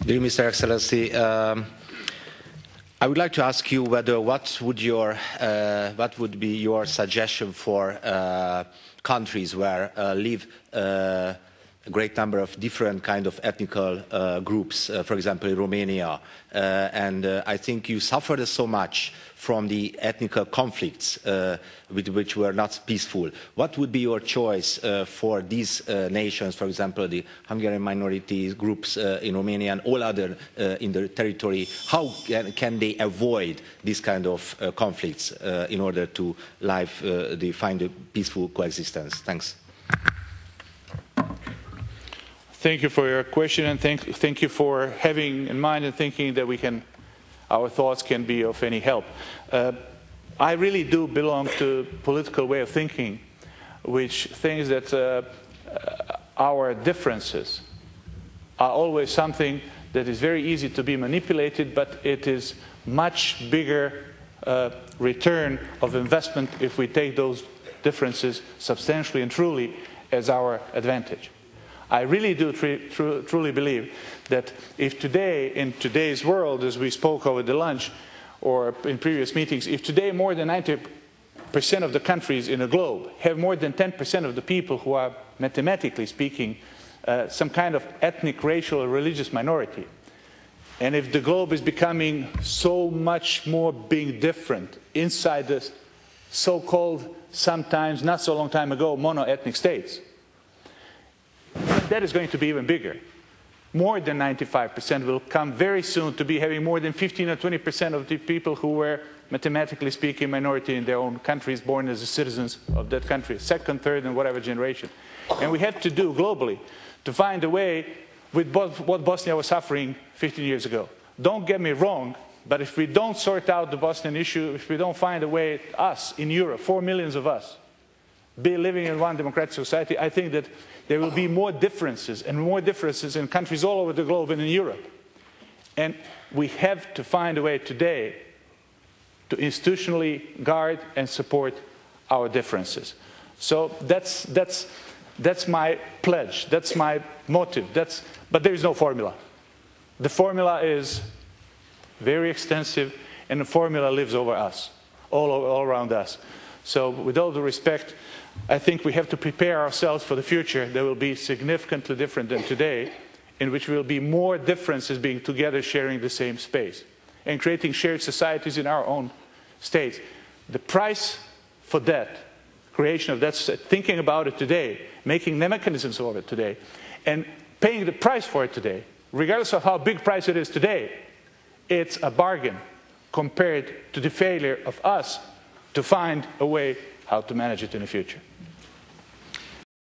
Dear Mr. Excellency, I would like to ask you whether what would be your suggestion for countries where live a great number of different kind of ethnical groups, for example, in Romania, and I think you suffered so much from the ethnic conflicts which were not peaceful. What would be your choice for these nations, for example, the Hungarian minority groups in Romania and all other in the territory? How can they avoid this kind of conflicts in order to find a peaceful coexistence? Thanks. Thank you for your question, and thank you for having in mind and thinking that our thoughts can be of any help. I really do belong to a political way of thinking, which thinks that our differences are always something that is very easy to be manipulated, but it is much bigger return of investment if we take those differences substantially and truly as our advantage. I really do truly believe that if today, in today's world, as we spoke over the lunch or in previous meetings, if today more than 90% of the countries in the globe have more than 10% of the people who are, mathematically speaking, some kind of ethnic, racial, or religious minority, and if the globe is becoming so much more being different inside the so-called, sometimes not so long time ago, mono-ethnic states, that is going to be even bigger. More than 95% will come very soon to be having more than 15 or 20% of the people who were, mathematically speaking, minority in their own countries, born as citizens of that country, second, third, and whatever generation. And we have to do globally to find a way with what Bosnia was suffering 15 years ago. Don't get me wrong, but if we don't sort out the Bosnian issue, if we don't find a way, us in Europe, 4 million of us, be living in one democratic society, I think that there will be more differences and more differences in countries all over the globe and in Europe. And we have to find a way today to institutionally guard and support our differences. So that's my pledge, that's my motive, but there is no formula. The formula is very extensive, and the formula lives over us, all around us. So with all due respect, I think we have to prepare ourselves for the future that will be significantly different than today, in which will be more differences being together, sharing the same space, and creating shared societies in our own states. The price for that, creation of that, thinking about it today, making the mechanisms of it today, and paying the price for it today, regardless of how big price it is today, it's a bargain compared to the failure of us to find a way how to manage it in the future.